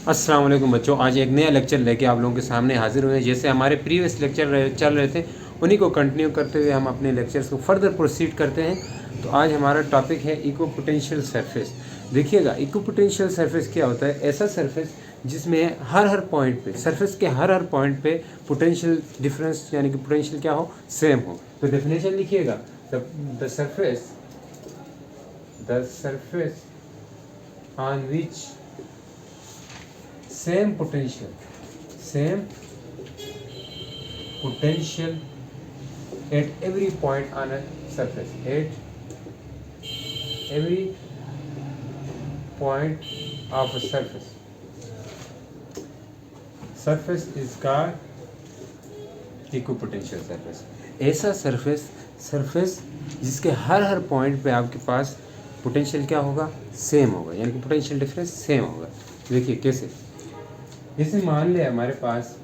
अस्सलाम वालेकुम बच्चों, आज एक नया लेक्चर लेके आप लोगों के सामने हाजिर हुए हैं। जैसे हमारे प्रीवियस लेक्चर चल रहे थे उन्हीं को कंटिन्यू करते हुए हम अपने लेक्चर्स को फर्दर प्रोसीड करते हैं। तो आज हमारा टॉपिक है इको पोटेंशियल सरफेस। देखिएगा, इको पोटेंशियल सरफेस क्या होता है? ऐसा सरफेस जिसमें हर पॉइंट पे, सरफेस के हर पॉइंट पे पोटेंशियल डिफरेंस यानी कि पोटेंशियल क्या हो, सेम हो। तो डेफिनेशन लिखिएगा, the surface on which same potential at every point on a surface, at every point of a surface is called equipotential surface। ऐसा सरफेस जिसके हर पॉइंट पे आपके पास पोटेंशियल क्या होगा, सेम होगा, यानी कि पोटेंशियल डिफरेंस सेम होगा। देखिए कैसे, जैसे मान लिया हमारे पास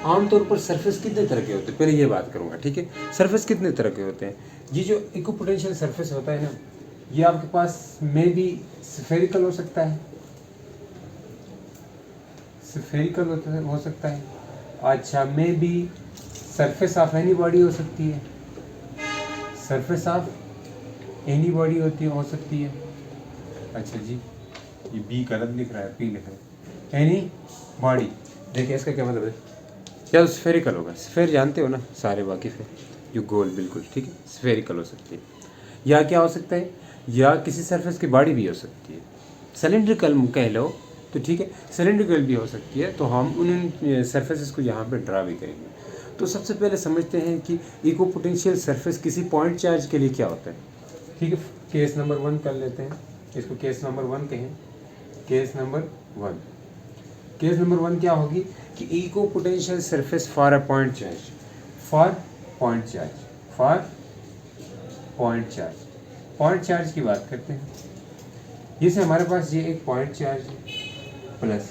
आमतौर पर सरफेस कितने तरह के होते हैं, पहले ये बात करूंगा, ठीक है। सरफेस कितने तरह के होते हैं? ये जो इक्विपोटेंशियल सरफेस होता है ना, ये आपके पास में भी स्फेरिकल हो सकता है, हो सकता है। अच्छा, में भी सरफेस ऑफ एनी बॉडी हो सकती है, सरफेस ऑफ एनी बॉडी हो सकती है। अच्छा जी, ये बी गलत लिख रहा है, पी लिख रहा है, एनी बॉडी। देखिए इसका क्या मतलब है, या तो स्फेरिकल होगा, स्फेयर जानते हो ना, सारे वाकिफ है, जो गोल बिल्कुल, ठीक है, स्फेरिकल हो सकती है। या क्या हो सकता है, या किसी सरफेस की बॉडी भी हो सकती है, सिलेंड्रिकल कह लो तो ठीक है, सिलेंड्रिकल भी हो सकती है। तो हम उन सरफेसेस को यहाँ पे ड्रा भी करेंगे। तो सबसे पहले समझते हैं कि इक्विपोटेंशियल सरफेस किसी पॉइंट चार्ज के लिए क्या होता है, ठीक है। केस नंबर 1 कर लेते हैं, इसको केस नंबर 1 कहें। केस नंबर 1 क्या होगी कि equipotential surface for a point charge, point charge की बात करते हैं। जैसे हमारे पास ये एक पॉइंट चार्ज प्लस,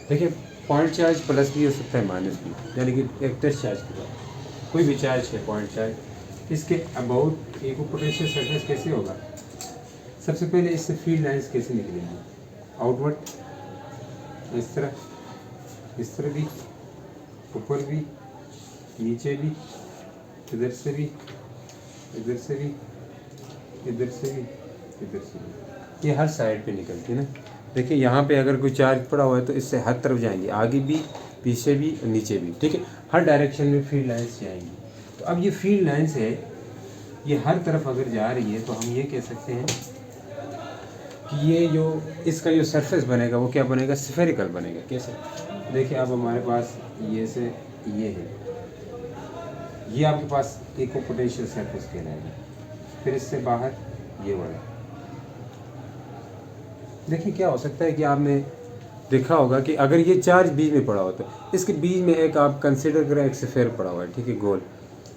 देखिए पॉइंट चार्ज प्लस भी हो सकता है, माइनस भी, यानी कि एक टेस्ट चार्ज के बाद कोई भी चार्ज है पॉइंट चार्ज, इसके अबाउट इको पोटेंशियल सरफेस कैसे होगा? सबसे पहले इससे फील्ड लाइंस कैसे निकलेंगी? आउटवर्ड, इस तरह भी, ऊपर भी, नीचे भी, इधर से भी, इधर से भी, इधर से भी, इधर से भी, ये हर साइड पे निकलती है ना। देखिए यहाँ पे अगर कोई चार्ज पड़ा हुआ है तो इससे हर तरफ जाएंगे, आगे भी, पीछे भी, नीचे भी, ठीक है, हर डायरेक्शन में फील्ड लाइंस जाएंगी। तो अब ये फील्ड लाइंस है, ये हर तरफ अगर जा रही है तो हम ये कह सकते हैं कि ये जो इसका जो सरफेस बनेगा वो क्या बनेगा, स्फेरिकल बनेगा। कैसे? देखिए अब हमारे पास ये से ये है, ये आपके पास इक्विपोटेंशियल सरफेस कहलाएगा। फिर इससे बाहर ये वाला, देखिए क्या हो सकता है कि आपने देखा होगा कि अगर ये चार्ज बीच में पड़ा होता है, इसके बीच में एक आप कंसिडर करें एक स्फेयर पड़ा हुआ है, ठीक है, गोल,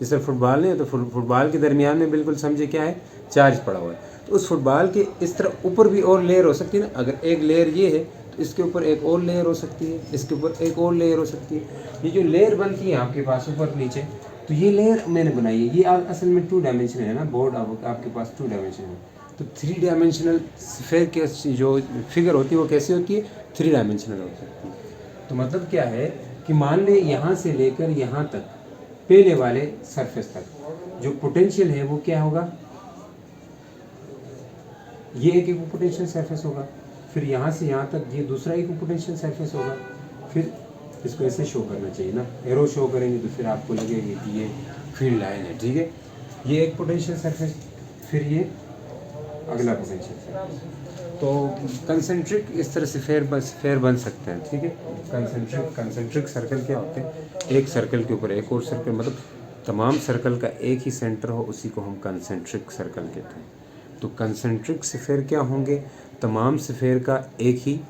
जैसे फुटबॉल नहीं है तो फुटबॉल के दरमियान में बिल्कुल समझे क्या है, चार्ज पड़ा हुआ है। तो उस फुटबॉल के इस तरह ऊपर भी और लेयर हो सकती है ना। अगर एक लेयर ये है तो इसके ऊपर एक और लेयर हो सकती है, इसके ऊपर एक और लेयर हो सकती है। ये जो लेयर बनती है आपके पास ऊपर नीचे, तो ये लेयर मैंने बनाई है, ये असल में 2 डायमेंशनल है ना, बोर्ड आपके पास 2 डायमेंशनल है। तो 3 डायमेंशनल स्फेयर के जो फिगर होती है वो कैसी होती है, 3 डायमेंशनल हो सकती है। तो मतलब क्या है कि मान ले यहाँ से लेकर यहाँ तक, पहले वाले सरफेस तक जो पोटेंशियल है वो क्या होगा, ये एक इक्विपोटेंशियल सरफेस होगा। फिर यहाँ से यहाँ तक ये दूसरा इक्विपोटेंशियल सरफेस होगा। फिर इसको ऐसे शो करना चाहिए ना, एरो शो करेंगे तो फिर आपको लगेगा कि ये फील्ड लाइन है, ठीक है। ये एक पोटेंशियल सरफेस, फिर ये अगला पोटेंशियल सरफेस। तो कंसेंट्रिक इस तरह से फेयर बन सकते हैं, ठीक है। कंसेंट्रिक सर्कल क्या होते हैं, एक सर्कल के ऊपर एक और सर्कल, मतलब तमाम सर्कल का एक ही सेंटर हो, उसी को हम कंसेंट्रिक सर्कल कहते हैं। तो कंसेंट्रिक स्फेयर क्या होंगे, तमाम स्फेयर का एक ही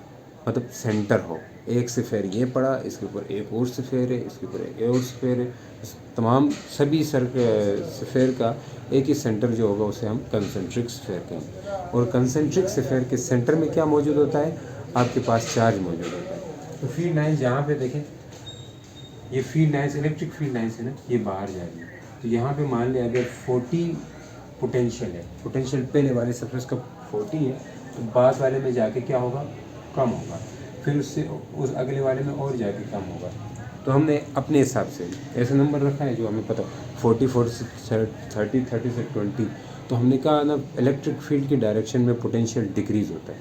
मतलब सेंटर हो, एक स्फेयर ये पड़ा, इसके ऊपर एक और स्फेयर है, इसके ऊपर एक और स्फेयर है, तमाम सभी स्फेयर का एक ही सेंटर जो होगा उसे हम कंसेंट्रिक स्फेयर कहेंगे। और कंसेंट्रिक स्फेयर के सेंटर में क्या मौजूद होता है, आपके पास चार्ज मौजूद होता है। तो फील्ड लाइन जहाँ पे देखें, ये field lines electric field lines है ना, ये बाहर जा रही है। तो यहाँ पे मान लिया अगर 40 पोटेंशियल है, पोटेंशियल पहले वाले सरफेस का 40 है, तो बाद वाले में जाके क्या होगा, कम होगा। फिर उससे उस अगले वाले में और जाके कम होगा। तो हमने अपने हिसाब से ऐसा नंबर रखा है जो हमें पता 44 से 30 30 से 20। तो हमने कहा ना इलेक्ट्रिक फील्ड की डायरेक्शन में पोटेंशियल डिक्रीज़ होता है।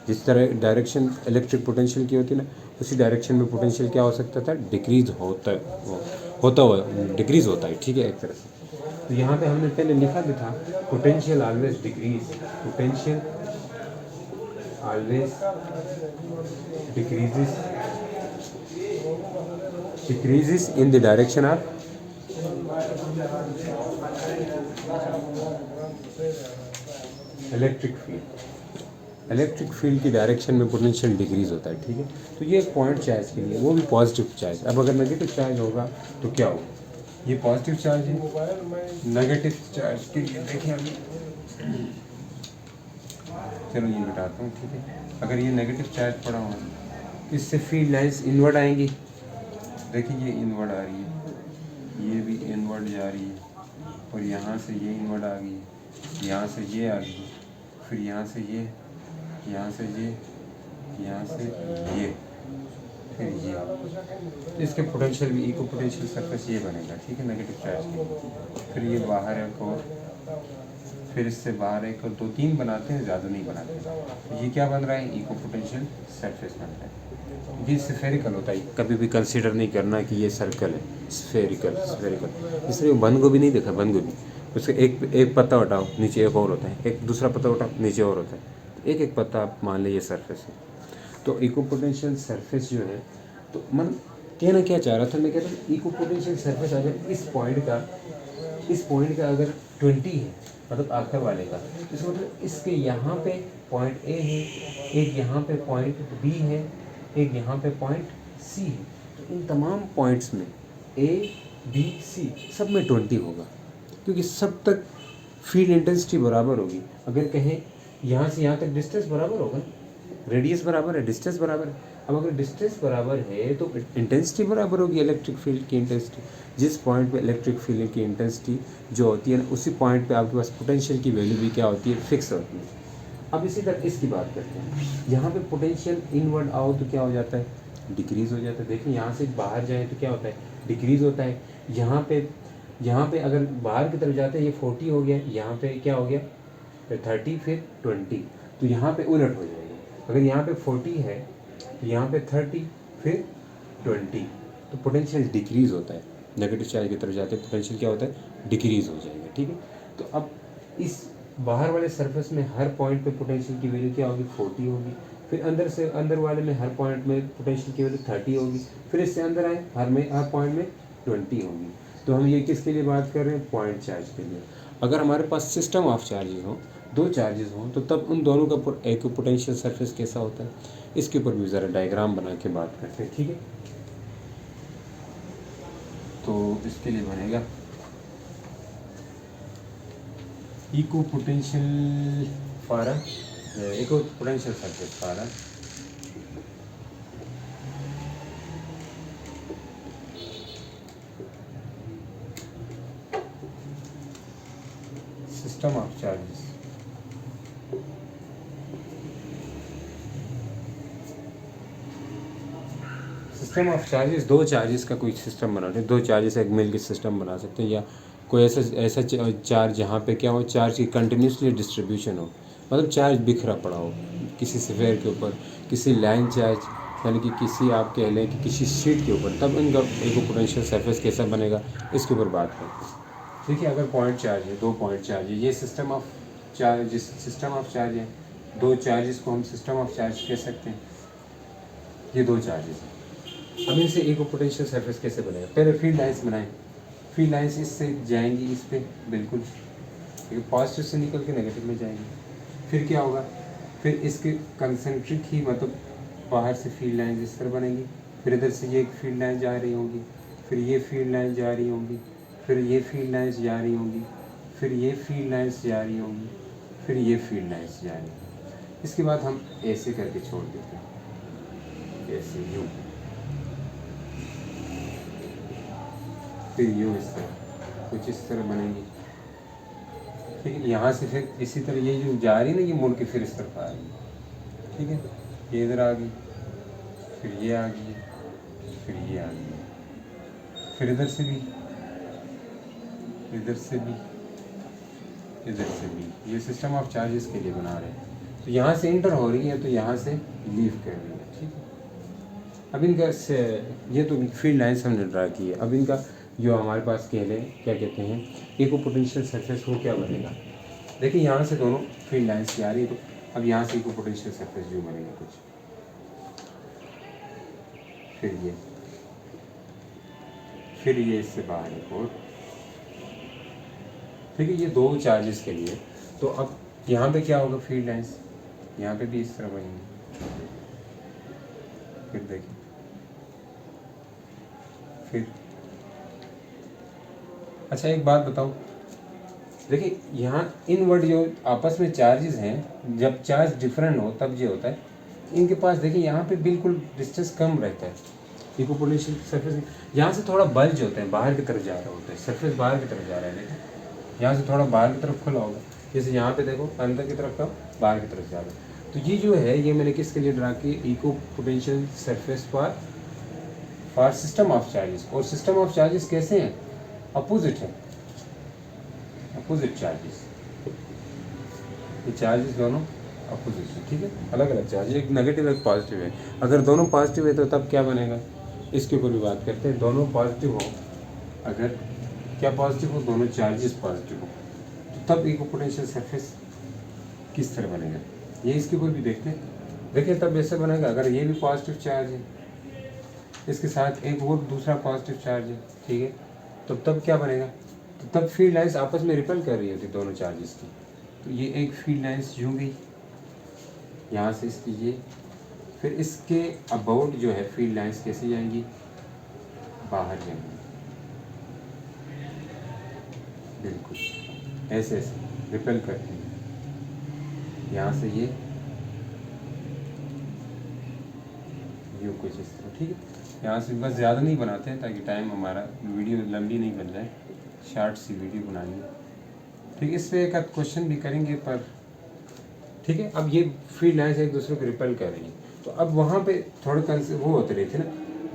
जिस तरह डायरेक्शन इलेक्ट्रिक पोटेंशियल की होती है ना, उसी डायरेक्शन में पोटेंशियल क्या हो सकता था, डिक्रीज़ होता हुआ डिक्रीज़ होता है, ठीक है, एक तरह से। तो यहाँ पे हमने पहले लिखा भी था potential always decrease, potential always decreases in the direction of electric field. Electric field की डायरेक्शन में पोटेंशियल डिक्रीज होता है, ठीक है। तो ये पॉइंट चार्ज के लिए, वो भी पॉजिटिव चार्ज। अब अगर नेगेटिव चार्ज होगा तो क्या होगा, ये पॉजिटिव चार्ज है। नेगेटिव चार्ज के लिए देखिए अभी, चलो ये बताता हूँ, ठीक है। अगर ये नेगेटिव चार्ज पड़ा हुआ है, इससे फील्ड लाइंस इनवर्ड आएंगी। देखिए ये इनवर्ड आ रही है, ये भी इनवर्ड जा रही है, और यहाँ से ये इनवर्ड आ गई, यहाँ से ये आ गई, फिर यहाँ से ये, यहाँ से ये, यहाँ से ये, फिर ये। इसके पोटेंशियल भी इको पोटेंशियल सरफेस ये बनेगा, ठीक है, नेगेटिव चार्ज के। फिर ये बाहर है और फिर इससे बाहर एक और 2-3 बनाते हैं, ज़्यादा नहीं बनाते। तो ये क्या बन रहा है, इको पोटेंशियल सरफेस बन रहा है। ये स्फेरिकल होता है, कभी भी कंसीडर नहीं करना कि ये सर्कल है, स्फेरिकल। इसलिए बंद गोभी नहीं देखा, बंद गोभी उसके एक पत्ता उठाओ, नीचे एक और होता है, एक दूसरा पत्ता उठाओ, नीचे और होता है, तो एक पत्ता आप मान लीजिए सरफेस है। तो इको पोटेंशियल सरफेस जो है, तो मन कहना क्या चाह रहा था, मैं कहता हूँ इको पोटेंशियल सरफेस अगर इस पॉइंट का अगर 20 है, मतलब आखिर वाले का, इसका मतलब इसके यहाँ पे पॉइंट ए है, एक यहाँ पे पॉइंट बी है, एक यहाँ पे पॉइंट सी है। तो इन तमाम पॉइंट्स में ए बी सी सब में 20 होगा, क्योंकि सब तक फील्ड इंटेंसिटी बराबर होगी। अगर कहें यहाँ से यहाँ तक डिस्टेंस बराबर होगा, रेडियस बराबर है, डिस्टेंस बराबर है। अब अगर डिस्टेंस बराबर है तो इंटेंसिटी बराबर होगी, इलेक्ट्रिक फील्ड की इंटेंसिटी। जिस पॉइंट पे इलेक्ट्रिक फील्ड की इंटेंसिटी जो होती है ना, उसी पॉइंट पे आपके पास पोटेंशियल की वैल्यू भी क्या होती है, फिक्स होती है। अब इसी तरह इसकी बात करते हैं, यहाँ पे पोटेंशियल इनवर्ड आओ तो क्या हो जाता है, डिक्रीज़ हो जाता है। देखिए यहाँ से बाहर जाए तो क्या होता है, डिक्रीज़ होता है। यहाँ पे अगर बाहर की तरफ जाते हैं ये 40 हो गया, यहाँ पे क्या हो गया 30, फिर 20, तो यहाँ पे उलट हो जाएगा। अगर यहाँ पे 40 है तो यहाँ पे 30, फिर 20, तो पोटेंशियल डिक्रीज़ होता है। नेगेटिव चार्ज की तरफ जाते हैं पोटेंशियल क्या होता है, डिक्रीज़ हो जाएगा, ठीक है। तो अब इस बाहर वाले सरफेस में हर पॉइंट पे पोटेंशियल की वैल्यू क्या होगी, 40 होगी। फिर अंदर वाले में हर पॉइंट में पोटेंशियल की वैल्यू 30 होगी। फिर इससे अंदर आए हर पॉइंट में 20 होगी। तो हम ये किसके लिए बात कर रहे हैं, पॉइंट चार्ज के लिए। अगर हमारे पास सिस्टम ऑफ चार्जेस हो, 2 चार्जेस हों, तो तब उन दोनों का एक पोटेंशियल सरफेस कैसा होता है, इसके ऊपर भी ज़रा डायग्राम बना के बात करते हैं, ठीक है। तो इसके लिए बनेगा equipotential surface for system of charges. System of charges, 2 charges का कोई सिस्टम बनाते हैं, 2 चार्जेस एक मिल के सिस्टम बना सकते हैं, या कोई ऐसा चार्ज जहाँ पे क्या हो, चार्ज की कंटिन्यूसली डिस्ट्रीब्यूशन हो, मतलब चार्ज बिखरा पड़ा हो किसी स्फीयर के ऊपर, किसी लाइन चार्ज, यानी कि किसी आप कह लें कि किसी शीट के ऊपर, तब इनका एक पोटेंशियल सरफेस कैसा बनेगा, इसके ऊपर बात करते हैं। देखिए अगर पॉइंट चार्ज है, 2 पॉइंट चार्ज है, ये सिस्टम ऑफ चार्ज है, 2 चार्जेस को हम सिस्टम ऑफ चार्ज कह सकते हैं। ये 2 चार्जेस हैं। अब इनसे एक पोटेंशियल सरफेस कैसे बनेगा, पहले फील्ड लाइंस बनाएं। फील्ड लाइंस इससे जाएंगी इस पर, बिल्कुल पॉजिटिव से निकल के नेगेटिव में जाएंगी। फिर क्या होगा, फिर इसके कंसेंट्रिक ही, मतलब बाहर से फील्ड लाइंस इस तरह बनेंगी। फिर इधर से ये एक फील्ड लाइन जा रही होंगी, फिर ये फील्ड लाइन जा रही होंगी, फिर ये फील्ड लाइंस जा रही होंगी, फिर ये फील्ड लाइंस जा रही होंगी, फिर ये फील्ड लाइंस जा रही होंगी। इसके बाद हम ऐसे करके छोड़ देते हैं, ऐसे यूँ, फिर यूँ इस तरह, कुछ इस तरह बनेंगी, ठीक है। यहाँ से फिर इसी तरह ये जो जा रही है ना, ये मुड़ के फिर इस तरफ आ रही है, ठीक है। ये इधर आ गई, फिर ये आ गई, फिर ये आ गई, फिर इधर से भी, इधर से भी, इधर से भी। ये सिस्टम ऑफ चार्जेस के लिए बना रहे हैं। तो यहाँ से इंटर हो रही है तो यहाँ से लीव कर रही है, ठीक है। अब इनका ये तो फील्ड लाइन्स हमने ड्रा की है। अब इनका जो हमारे पास स्केल है, क्या कहते हैं, इको पोटेंशियल सरफेस, वो क्या बनेगा। देखिए यहाँ से दोनों फील्ड लाइन्स की आ रही है, तो अब यहाँ से इको पोटेंशियल सरफेस जो बनेगा कुछ, फिर ये इससे बाहर एक और, ठीक है। ये दो चार्जेस के लिए। तो अब यहाँ पे क्या होगा, फील्ड लाइन्स यहाँ पे भी इस तरह बनेंगे। फिर देखिए, फिर अच्छा एक बात बताओ, देखिए यहाँ इनवर्ड जो आपस में चार्जेस हैं, जब चार्ज डिफरेंट हो तब ये होता है। इनके पास देखिए यहाँ पे बिल्कुल डिस्टेंस कम रहता है। इको पोटेंशियल सरफेस यहाँ से थोड़ा बल्ज होते हैं, बाहर की तरफ जा रहे होते हैं, सरफेस बाहर की तरफ जा रहा है। देखिए यहाँ से थोड़ा बाहर की तरफ खुला होगा, जैसे यहाँ पे देखो अंदर की तरफ का, बाहर की तरफ जा रहा है। तो ये जो है, ये मैंने किसके लिए ड्रा की, equipotential surface for system of charges. और सिस्टम ऑफ चार्जेस कैसे हैं, अपोजिट है, अपोजिट चार्जेस। ये चार्जेस दोनों अपोजिट है, ठीक है, अलग अलग चार्ज, एक नेगेटिव एक पॉजिटिव है। अगर दोनों पॉजिटिव है तो तब क्या बनेगा, इसके ऊपर भी बात करते हैं। दोनों पॉजिटिव हो, अगर क्या पॉजिटिव हो, दोनों चार्जेस पॉजिटिव हो, तो तब इको पोटेंशियल सरफेस किस तरह बनेगा, ये इसके ऊपर भी देखते हैं। देखिए तब ऐसे बनेगा, अगर ये भी पॉजिटिव चार्ज है, इसके साथ एक और दूसरा पॉजिटिव चार्ज है, ठीक है, तो तब क्या बनेगा, तो तब फील्ड लाइन्स आपस में रिपेल कर रही होती दोनों चार्जेस की। तो ये एक फील्ड लाइन्स यूँ गई यहाँ से इसकी ये, फिर इसके अबाउट जो है फील्ड लाइन्स कैसे जाएंगी, बाहर जाएंगी, बिल्कुल ऐसे ऐसे रिपेल करती है। यहाँ से ये यूँ कुछ इस तरह, ठीक है। यहाँ से बस ज़्यादा नहीं बनाते हैं ताकि टाइम हमारा वीडियो लंबी नहीं बन जाए, शॉर्ट सी वीडियो बनानी है, ठीक है। इस पर एक आध क्वेश्चन भी करेंगे पर, ठीक है। अब ये फील्ड लाइन्स एक दूसरे को रिपेल कर रही हैं, तो अब वहाँ पे थोड़े वो होते रहे थे ना,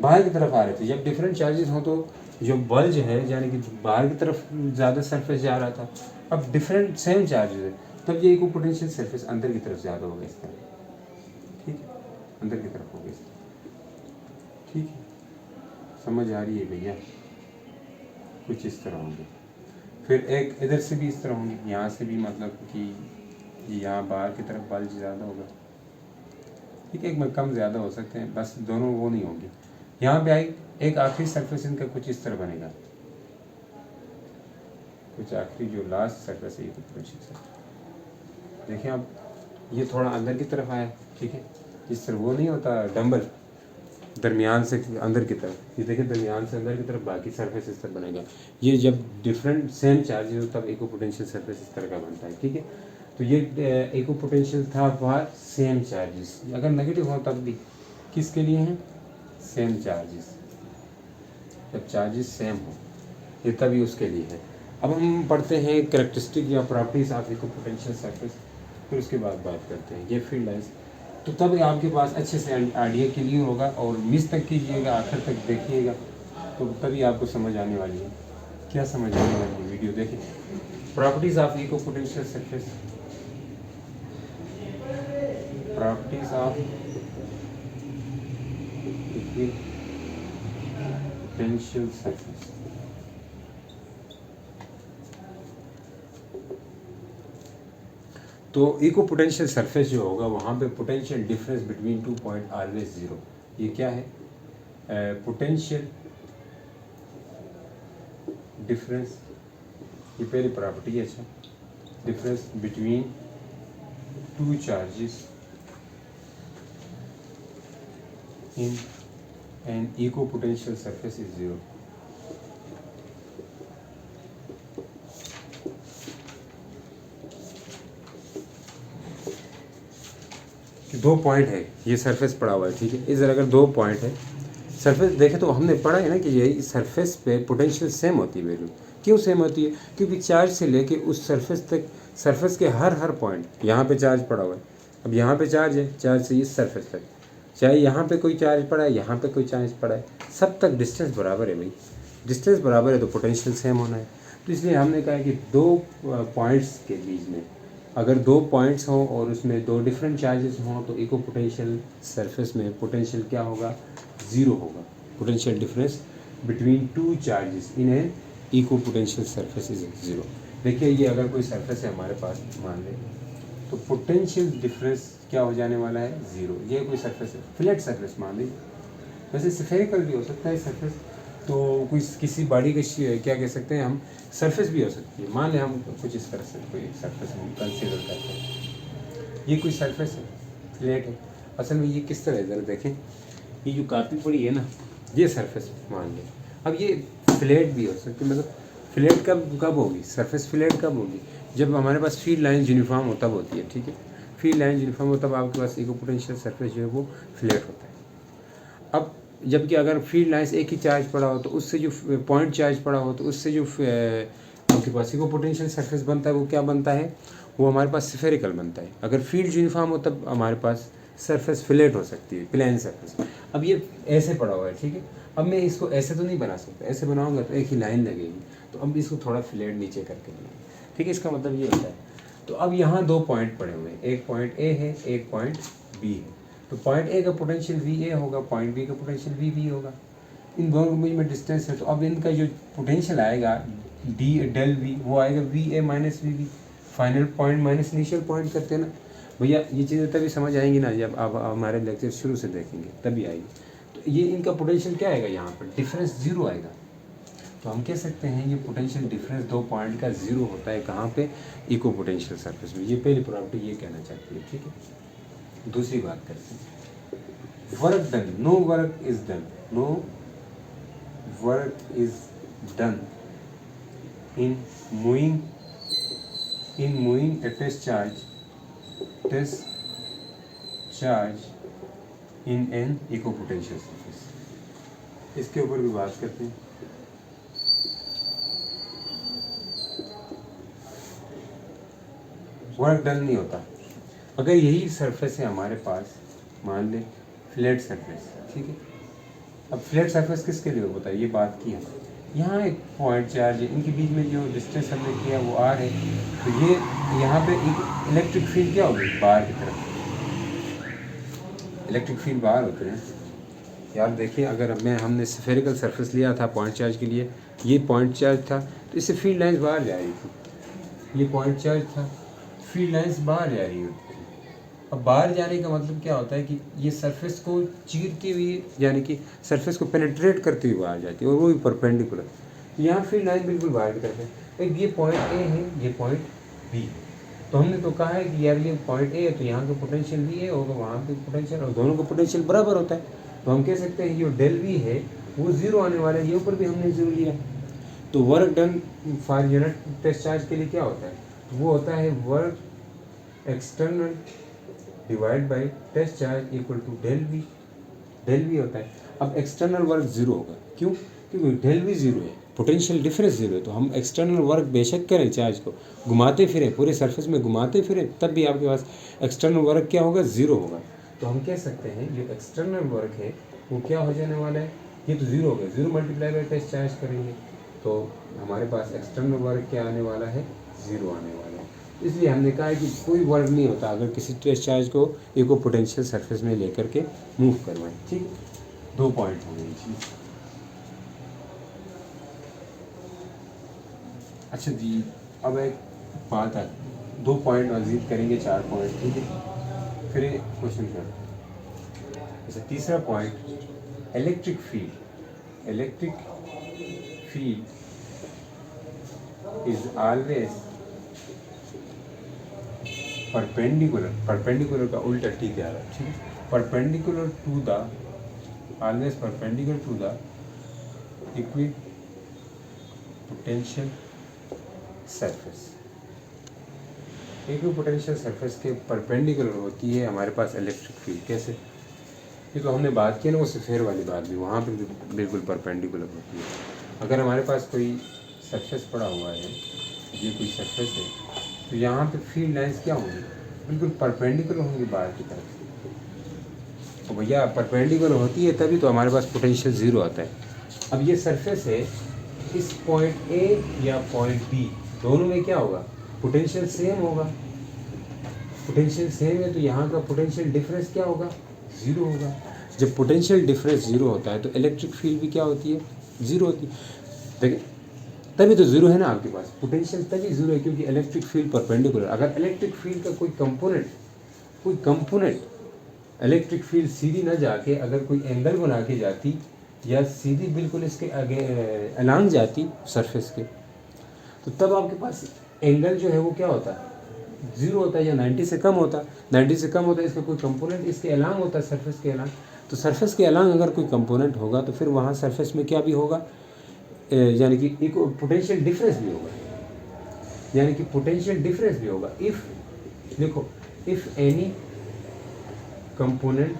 बाहर की तरफ आ रहे थे। जब डिफरेंट चार्जेस हों तो जो बल्ज है, यानी कि बाहर की तरफ ज़्यादा सरफेस जा रहा था। अब डिफरेंट सेम चार्जेस है, तब ये इको पोटेंशियल सरफेस अंदर की तरफ ज़्यादा होगा इस तरह, ठीक है, अंदर की तरफ होगा इस तरह, ठीक है। समझ आ रही है भैया, कुछ इस तरह होंगे। फिर एक इधर से भी इस तरह होंगे, यहाँ से भी, मतलब कि यहाँ बाहर की तरफ बल्ज ज़्यादा होगा, ठीक है। एक में कम ज़्यादा हो सकते हैं, बस दोनों वो नहीं होंगे। यहाँ पे आई एक आखिरी सरफेस इनका कुछ इस तरह बनेगा, कुछ आखिरी जो लास्ट सरफेस है, देखिए अब ये थोड़ा अंदर की तरफ आया, ठीक है। इस तरह वो नहीं होता डंबल, दरमियान से अंदर की तरफ, ये देखिए दरमियान से अंदर की तरफ, बाकी सरफेस इस तरह बनेगा। ये जब डिफरेंट सेम चार्जेस हो तब इको पोटेंशियल सरफेस इस तरह का बनता है, ठीक है। तो ये इको पोटेंशियल था फॉर सेम चार्जेस। अगर नेगेटिव हो तब भी किसके लिए हैं, सेम चार्जेस, जब चार्जेस सेम हो ये तभी उसके लिए है। अब हम पढ़ते हैं कैरेक्टरिस्टिक या properties of equipotential surface, फिर उसके बाद बात करते हैं ये फील्ड लाइन्स। तो तब आपके पास अच्छे से आइडिया क्लियर होगा, और मिस तक कीजिएगा, आखिर तक देखिएगा, तो तभी आपको समझ आने वाली है। क्या समझ आने वाली है, वीडियो देखिए। Properties of equipotential surface, properties of equipotential surface. तो इको पोटेंशियल सरफेस जो होगा वहाँ पे potential difference between 2 point always zero. ये क्या है, पोटेंशियल डिफरेंस, ये पहली प्रॉपर्टी है। अच्छा, difference between two charges in an equipotential surface is zero. दो पॉइंट है, ये सरफेस पड़ा हुआ है, ठीक है। इधर अगर दो पॉइंट है, सरफेस देखे तो हमने पढ़ा है ना कि यही सरफेस पे पोटेंशियल सेम होती है वैल्यू। क्यों सेम होती है, क्योंकि चार्ज से लेके उस सरफेस तक, सरफेस के हर पॉइंट, यहाँ पे चार्ज पड़ा हुआ है, अब यहाँ पे चार्ज है, चार्ज से इस सरफेस तक चाहे यहाँ पे कोई चार्ज पड़ा है, यहाँ पे कोई चार्ज पड़ा है, सब तक डिस्टेंस बराबर है भाई। डिस्टेंस बराबर है तो पोटेंशियल सेम होना है। तो इसलिए हमने कहा कि दो पॉइंट्स के बीच में अगर दो पॉइंट्स हों और उसमें दो डिफरेंट चार्जेस हों तो इको पोटेंशियल सरफेस में पोटेंशियल क्या होगा, ज़ीरो होगा। Potential difference between two charges in an equipotential surface is zero. देखिए ये अगर कोई सरफेस है हमारे पास मान लें, तो पोटेंशियल डिफरेंस क्या हो जाने वाला है, ज़ीरो। ये कोई सरफेस है, फ्लैट सरफेस मान लीजिए, वैसे स्फेरिकल भी हो सकता है सरफेस, तो कोई किसी बॉडी के क्या कह सकते हैं हम, सरफेस भी हो सकती है। मान लें हम कुछ इस तरह से कोई सरफेस हम कंसीडर करते हैं, ये कोई सरफेस है, फ्लैट है। असल में ये किस तरह है ज़रा देखें, ये जो कापी पड़ी है ना, ये सरफेस मान लें। अब ये फ्लैट भी हो सकती है, मतलब फ्लैट कब होगी, सरफेस फ्लैट कब होगी, जब हमारे पास फील्ड लाइन यूनिफॉर्म हो तब होती है, ठीक है। फील्ड लाइन यूनिफॉर्म हो तब आपके पास इको पोटेंशियल सरफेस जो है वो फ्लैट होता है। अब जबकि अगर फील्ड लाइन्स एक ही चार्ज पड़ा हो तो उससे जो पॉइंट चार्ज पड़ा हो तो उससे जो आपके पास इको पोटेंशियल सरफेस बनता है वो क्या बनता है, वो हमारे पास स्फेरिकल बनता है। अगर फील्ड यूनिफॉर्म हो तब हमारे पास सरफेस फ्लैट हो सकती है, प्लेन सरफेस। अब ये ऐसे पड़ा हुआ है, ठीक है। अब मैं इसको ऐसे तो नहीं बना सकता, ऐसे बनाऊंगा तो एक ही लाइन लगेगी, तो अब इसको थोड़ा फ्लैट नीचे करके बनाऊंगा, ठीक है। इसका मतलब ये होता है। तो अब यहाँ दो पॉइंट पड़े हुए हैं, एक पॉइंट ए है, एक पॉइंट बी है। तो पॉइंट ए का पोटेंशियल वी ए होगा, पॉइंट बी का पोटेंशियल वी बी होगा। इन दोनों के बीच में डिस्टेंस है, तो अब इनका जो पोटेंशियल आएगा डी डेल वी, वो आएगा V A minus V B. Final point minus initial point करते हैं ना भैया। ये चीज़ें तभी समझ आएंगी ना जब आप हमारे लेक्चर शुरू से देखेंगे, तभी आएगी। तो ये इनका पोटेंशियल क्या आएगा, यहाँ पर डिफरेंस ज़ीरो आएगा। तो हम कह सकते हैं ये पोटेंशियल डिफरेंस दो पॉइंट का ज़ीरो होता है, कहाँ पे, इको पोटेंशियल सरफेस में। ये पहली प्रॉपर्टी ये कहना चाहती है, ठीक है। दूसरी बात करते हैं, work done, no work is done, no work is done in moving a test charge in an equipotential surface। इसके ऊपर भी बात करते हैं। वर्क डन नहीं होता अगर यही सरफेस है हमारे पास, मान लें फ्लैट सरफेस, ठीक है। अब फ्लैट सरफेस किसके लिए होता है, ये बात की है। यहाँ एक पॉइंट चार्ज है, इनके बीच में जो डिस्टेंस हमने किया वो आर है, तो ये यहाँ पे एक इलेक्ट्रिक फील्ड क्या होगी, बाहर की तरफ इलेक्ट्रिक फील्ड बाहर होते हैं। यार देखिए, अगर हमने स्फेरिकल सरफेस लिया था पॉइंट चार्ज के लिए, ये पॉइंट चार्ज था तो इससे फील्ड लाइन्स बाहर जा रही थी। ये पॉइंट चार्ज था, फील्ड लाइन्स बाहर जा रही होती थी। अब बाहर जाने का मतलब क्या होता है कि ये सरफेस को चीरती हुई, यानी कि सरफेस को पेनिट्रेट करती हुई बाहर जाती है, और वो भी परपेंडिकुलर। यहाँ फील्ड लाइन बिल्कुल बाहर की तरफ है। एक ये पॉइंट ए है, ये पॉइंट बी। तो हमने तो कहा है कि यार ये पॉइंट ए है तो यहाँ का पोटेंशियल भी ए होगा, वहाँ पे पोटेंशियल, और दोनों का पोटेंशियल बराबर होता है। तो हम कह सकते हैं जो डेल वी है वो ज़ीरो आने वाला है, ये ऊपर भी हमने ज़ीरो लिया। तो work done for unit test charge के लिए क्या होता है, तो वो होता है work external divide by test charge equal to del V होता है। अब एक्सटर्नल वर्क ज़ीरो होगा, क्यों, क्योंकि डेल वी ज़ीरो है, पोटेंशियल डिफरेंस ज़ीरो है। तो हम एक्सटर्नल वर्क बेशक करें, चार्ज को घुमाते फिरें, पूरे सरफेस में घुमाते फिरें, तब भी आपके पास एक्सटर्नल वर्क क्या होगा, ज़ीरो होगा। तो हम कह सकते हैं जो एक्सटर्नल वर्क है वो क्या हो जाने वाला है, ये तो ज़ीरो हो गया, zero multiply by test charge करेंगे तो हमारे पास एक्सटर्नल वर्क क्या आने वाला है, ज़ीरो आने वाला है। इसलिए हमने कहा है कि कोई वर्क नहीं होता अगर किसी टेस्ट चार्ज को इको पोटेंशियल सरफेस में लेकर के मूव करवाएं, ठीक। दो पॉइंट हो गई चीज़। अच्छा जी, अब एक बात है, दो पॉइंट मजीद करेंगे, चार पॉइंट, ठीक है, फिर क्वेश्चन करते हैं। अच्छा, तीसरा point, electric field is always perpendicular का उल्टा, ठीक है, ठीक है, perpendicular to the equipotential surface. Equipotential surface के परपेंडिकुलर होती है हमारे पास इलेक्ट्रिक फील्ड। कैसे, ये तो हमने बात की ना वो स्फीयर वाली बात भी, वहाँ पे भी बिल्कुल परपेंडिकुलर होती है। अगर हमारे पास कोई सरफेस पड़ा हुआ है, ये कोई सरफेस है, तो यहाँ पे फील्ड लाइंस क्या होंगी, बिल्कुल परपेंडिकुलर होंगी बाहर की तरफ। तो भैया परपेंडिकुलर होती है तभी तो हमारे पास पोटेंशियल ज़ीरो आता है। अब ये सरफेस है, इस पॉइंट ए या पॉइंट बी दोनों में क्या होगा, पोटेंशियल सेम होगा। पोटेंशियल सेम है तो यहाँ का पोटेंशियल डिफरेंस क्या होगा, ज़ीरो होगा। जब पोटेंशियल डिफरेंस ज़ीरो होता है तो इलेक्ट्रिक फील्ड भी क्या होती है, ज़ीरो होती है। देखिए तभी तो ज़ीरो है ना आपके पास, पोटेंशियल तभी ज़ीरो है क्योंकि इलेक्ट्रिक फील्ड परपेंडिकुलर। अगर इलेक्ट्रिक फील्ड का कोई कंपोनेंट इलेक्ट्रिक फील्ड सीधी ना जाके अगर कोई एंगल बना के जाती या सीधी बिल्कुल इसके आगे अलांग जाती सरफेस के, तो तब आपके पास एंगल जो है वो क्या होता है, ज़ीरो होता है या 90 से कम होता। 90 से कम होता है, इसका कोई कंपोनेंट इसके अलांग होता है, सरफेस के अलांग। तो सरफेस के अलांग अगर कोई कंपोनेंट होगा तो फिर वहाँ सरफेस में क्या भी होगा, यानी कि एक पोटेंशियल डिफरेंस भी होगा, यानी कि पोटेंशियल डिफरेंस भी होगा। इफ़ देखो, if any component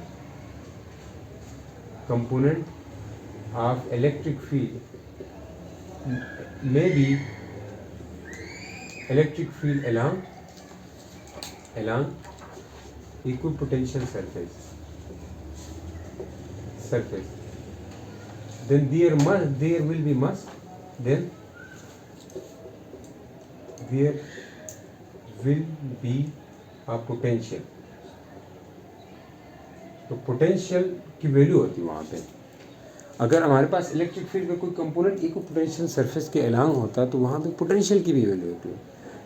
of electric field may be electric field along equipotential surface, then there will be a potential। तो पोटेंशियल की वैल्यू होती है वहाँ पे। अगर हमारे पास इलेक्ट्रिक फील्ड का कोई कंपोनेंट इको पोटेंशियल सरफेस के अलांग होता तो वहाँ पे पोटेंशियल की भी वैल्यू होती है।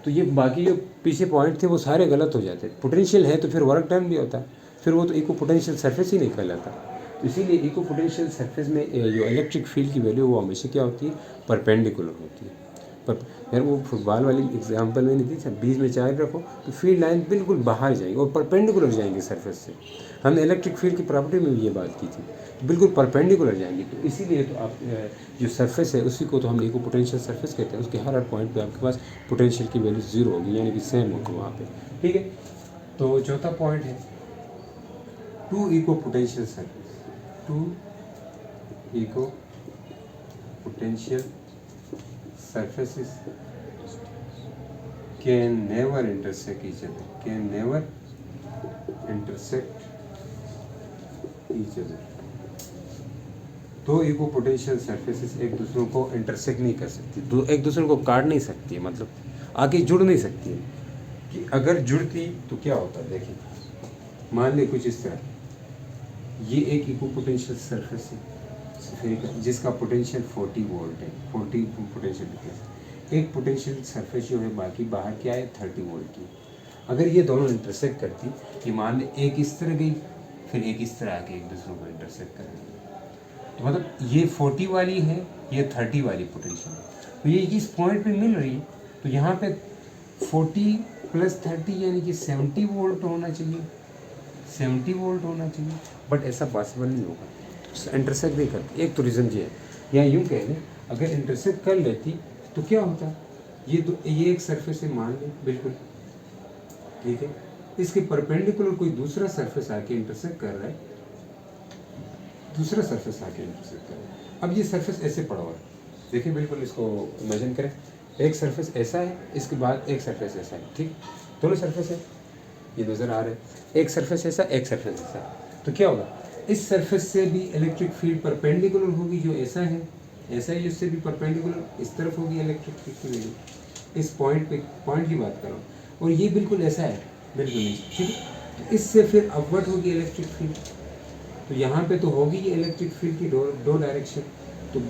तो ये बाकी जो पीछे पॉइंट थे वो सारे गलत हो जाते। पोटेंशियल है तो फिर वर्क डन भी होता है, फिर वो तो इको पोटेंशियल सरफेस ही नहीं कहलाता। तो इसीलिए इको पोटेंशियल सरफेस में जो इलेक्ट्रिक फील्ड की वैल्यू वो हमेशा क्या होती है, परपेंडिकुलर होती है। पर यार वो फुटबॉल वाली एग्जांपल में नहीं थी, बीच में चार्ज रखो तो फील्ड लाइन बिल्कुल बाहर जाएगी और परपेंडिकुलर जाएंगे सरफेस से। हमने इलेक्ट्रिक फील्ड की प्रॉपर्टी में भी ये बात की थी, बिल्कुल परपेंडिकुलर जाएंगी। तो इसीलिए तो आप जो सरफेस है उसी को तो हम इको पोटेंशियल सरफेस कहते हैं। उसके हर पॉइंट पे आपके पास पोटेंशियल की वैल्यू ज़ीरो होगी, यानी कि सेम होगी वहाँ पे। ठीक है, तो चौथा पॉइंट है two equipotential surface. Two equipotential surfaces can never intersect each other। दो इको पोटेंशियल सरफेसेस एक दूसरे को इंटरसेक्ट नहीं कर सकती, दो एक दूसरे को काट नहीं सकती है, मतलब आगे जुड़ नहीं सकती है। कि अगर जुड़ती तो क्या होता है, देखिए मान ले कुछ इस तरह, ये एक इको पोटेंशियल सरफेस है जिसका पोटेंशियल 40 वोल्ट है, 40 पोटेंशियल डिफरेंस। एक पोटेंशियल सरफेस जो है बाकी बाहर क्या है 30 वोल्ट की। अगर ये दोनों इंटरसेक्ट करती, कि मान ले एक इस तरह गई फिर एक इस तरह आके एक दूसरे को इंटरसेक्ट करेंगे, तो मतलब ये 40 वाली है, ये 30 वाली पोटेंशियल, तो ये इस पॉइंट पे मिल रही है। तो यहाँ पे 40 + 30 यानी कि 70 वोल्ट होना चाहिए, 70 वोल्ट होना चाहिए, बट ऐसा पॉसिबल नहीं होगा, इंटरसेक्ट नहीं करती। एक तो रीज़न ये है, या यूँ कह लें अगर इंटरसेक्ट कर लेती तो क्या होता, ये एक सरफेस है मान लें, बिल्कुल ठीक है, इसके परपेंडिकुलर कोई दूसरा सरफेस आके इंटरसेक्ट कर रहा है, दूसरा सरफेस आके इंटरसेक्ट कर रहा है। अब ये सरफेस ऐसे पड़ा हुआ है, देखिए बिल्कुल इसको इमेजिन करें, एक सरफेस ऐसा है, इसके बाद एक सरफेस ऐसा है, ठीक, दोनों सरफेस है, ये नज़र आ रहा है, एक सरफेस ऐसा, एक सरफेस ऐसा, तो क्या होगा, इस सरफेस से भी इलेक्ट्रिक फील्ड परपेंडिकुलर होगी, जो ऐसा है ऐसा ही, उससे भी परपेंडिकुलर इस तरफ होगी इलेक्ट्रिक फील्ड की वैल्यू, इस पॉइंट की बात कर रहा हूँ, और ये बिल्कुल ऐसा है, बिल्कुल नहीं, ठीक है, तो इससे फिर अपवर्ड होगी इलेक्ट्रिक फील्ड। तो यहाँ पे तो होगी ये इलेक्ट्रिक फील्ड की दो डायरेक्शन, तो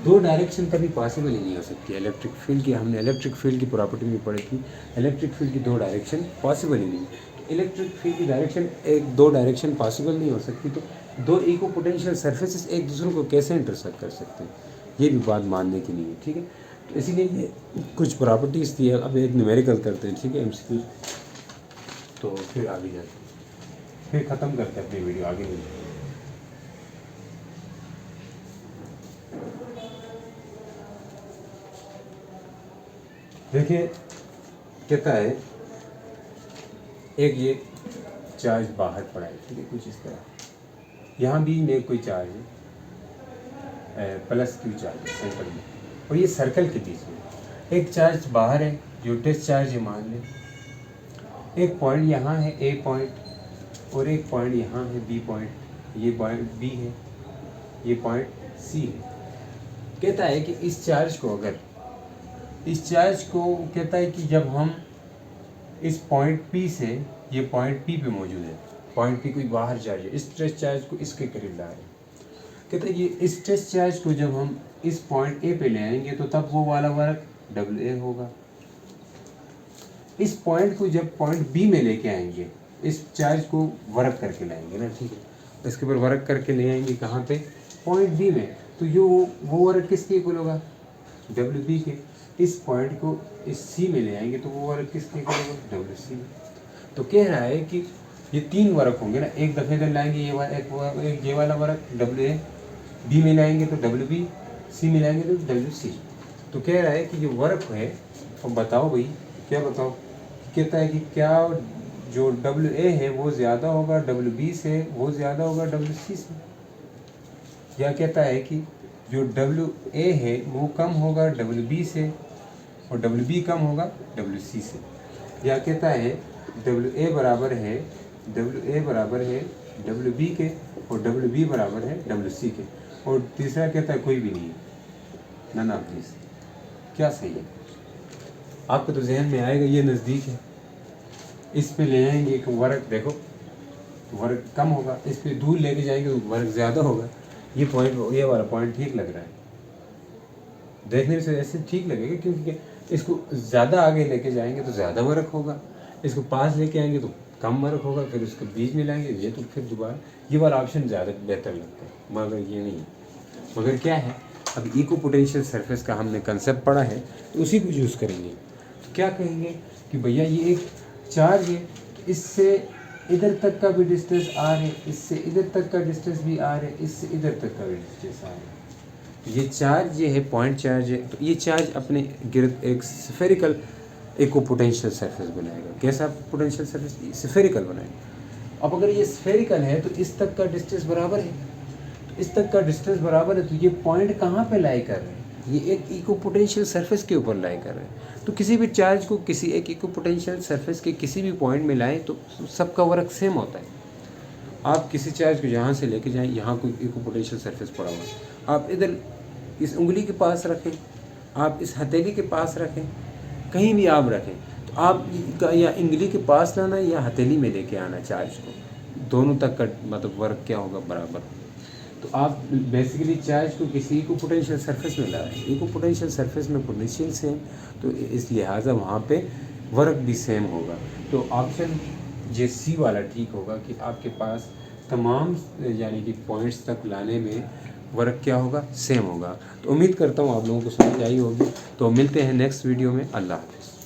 दो डायरेक्शन कभी पॉसिबल ही नहीं हो सकती इलेक्ट्रिक फील्ड की। हमने इलेक्ट्रिक फील्ड की प्रॉपर्टी में पढ़ी थी, इलेक्ट्रिक फील्ड की दो डायरेक्शन पॉसिबल ही नहीं। इलेक्ट्रिक फील्ड की डायरेक्शन दो डायरेक्शन पॉसिबल नहीं हो सकती, तो दो इको पोटेंशियल सरफेसेस एक दूसरे को कैसे इंटरसेक्ट कर सकते हैं, ये भी बात मानने की नहीं है, ठीक है। तो इसीलिए ये कुछ प्रॉपर्टीज़ थी। अब एक न्यूमेरिकल करते हैं, ठीक है, MCQ, तो फिर आगे जाते हैं, फिर ख़त्म करते हैं अपनी वीडियो, आगे मिलते हैं। देखिए कहता है एक ये चार्ज बाहर पड़ा है, ठीक है, कुछ इस तरह, यहाँ भी में कोई चार्ज है, +Q चार्ज है सेंटर में, और ये सर्कल के बीच में एक चार्ज बाहर है जो टेस्ट चार्ज है मान लें, एक पॉइंट यहाँ है A पॉइंट और एक पॉइंट यहाँ है B पॉइंट, ये पॉइंट बी है, ये पॉइंट सी है। कहता है कि इस चार्ज को कहता है कि जब हम इस पॉइंट पी से, ये पॉइंट पी पे मौजूद है, पॉइंट पी कोई बाहर चार्ज है, इस स्ट्रेस चार्ज को इसके करीब ला रहे हैं। कहते हैं ये स्ट्रेस चार्ज को जब हम इस पॉइंट ए पे ले आएंगे तो तब वो वाला वर्क डब्ल्यू ए होगा। इस पॉइंट को जब पॉइंट बी में लेके आएंगे, इस चार्ज को वर्क करके लाएंगे ना, ठीक है, इसके ऊपर वर्क करके ले आएंगे कहाँ पे, पॉइंट बी में, तो जो वो वर्क किसके इक्वल होगा, डब्ल्यू बी के। इस पॉइंट को इस सी में ले आएंगे तो वो वर्क किसके इक्वल होगा, डब्ल्यू सी में। तो कह रहा है कि ये 3 वर्क होंगे ना, एक दफ़े इधर लाएंगे एक ये वाला वर्क डब्ल्यू ए, बी में लाएंगे तो डब्ल्यू बी, सी में लाएंगे तो डब्ल्यू सी। तो कह रहा है कि जो वर्क है, अब बताओ भाई, क्या बताओ, कहता है कि क्या जो डब्ल्यू ए है वो ज़्यादा होगा डब्ल्यू बी से, वो ज़्यादा होगा डब्ल्यू सी से, या कहता है कि जो डब्ल्यू ए है वो कम होगा डब्ल्यू बी से और डब्ल्यू बी कम होगा डब्ल्यू सी से, या कहता है डब्ल्यू ए बराबर है डब्ल्यू बी के और डब्ल्यू बी बराबर है डब्ल्यू सी के, और तीसरा कहता है कोई भी नहीं है, नन ऑफ दिस। क्या सही है? आपको तो जहन में आएगा ये नज़दीक है, इस पे ले आएंगे एक वर्क, देखो वर्क कम होगा, इस पे दूर लेके जाएंगे तो वर्क ज़्यादा होगा। ये पॉइंट, ये वाला पॉइंट ठीक लग रहा है, देखने से ऐसे ठीक लगेगा, क्योंकि इसको ज़्यादा आगे लेके जाएंगे तो ज़्यादा वर्क होगा, इसको पास लेके आएंगे तो कम वर्क होगा, फिर उसको बीच में लाएंगे ये तो फिर दोबारा ये वाला ऑप्शन ज़्यादा बेहतर लगता है, मगर ये नहीं है। मगर क्या है, अब इको पोटेंशियल सरफेस का हमने कंसेप्ट पढ़ा है तो उसी को यूज़ करेंगे। तो क्या कहेंगे कि भैया ये एक चार्ज है, तो इससे इधर तक का भी डिस्टेंस आर है, इससे इधर तक का डिस्टेंस भी आर है, इससे इधर तक का भी डिस्टेंस आर है। ये चार्ज ये है, पॉइंट चार्ज है, तो ये चार्ज अपने गिर्द एक स्फेरिकल इको पोटेंशियल सरफेस बनाएगा। कैसा पोटेंशियल सरफेस? स्फेरिकल बनाएगा। अब अगर ये स्फेरिकल है तो इस तक का डिस्टेंस बराबर है, तो इस तक का डिस्टेंस बराबर है, तो ये पॉइंट कहाँ पे लाई कर रहे हैं, ये एक इको पोटेंशियल सरफेस के ऊपर लाई कर रहे हैं। तो किसी भी चार्ज को किसी एक इको पोटेंशियल सरफेस के किसी भी पॉइंट में लाएं तो सबका वर्क सेम होता है। आप किसी चार्ज को यहाँ से लेके जाएं, यहाँ कोई इको पोटेंशियल सरफेस पड़ा हुआ है, आप इधर इस उंगली के पास रखें, आप इस हथेली के पास रखें, कहीं भी आप रखें, तो आप या उंगली के पास लाना या हथेली में लेके आना चार्ज को, दोनों तक का मतलब वर्क क्या होगा, बराबर। तो आप बेसिकली चार्ज को किसी इको पोटेंशियल सरफेस में ला रहे हैं, इको पोटेंशियल सरफेस में पोटेंशियल सेम, तो इस लिहाजा वहाँ पे वर्क भी सेम होगा। तो ऑप्शन ये सी वाला ठीक होगा कि आपके पास तमाम यानी कि पॉइंट्स तक लाने में वर्क क्या होगा, सेम होगा। तो उम्मीद करता हूँ आप लोगों को समझ आई होगी। तो मिलते हैं नेक्स्ट वीडियो में। अल्लाह हाफ़िज़।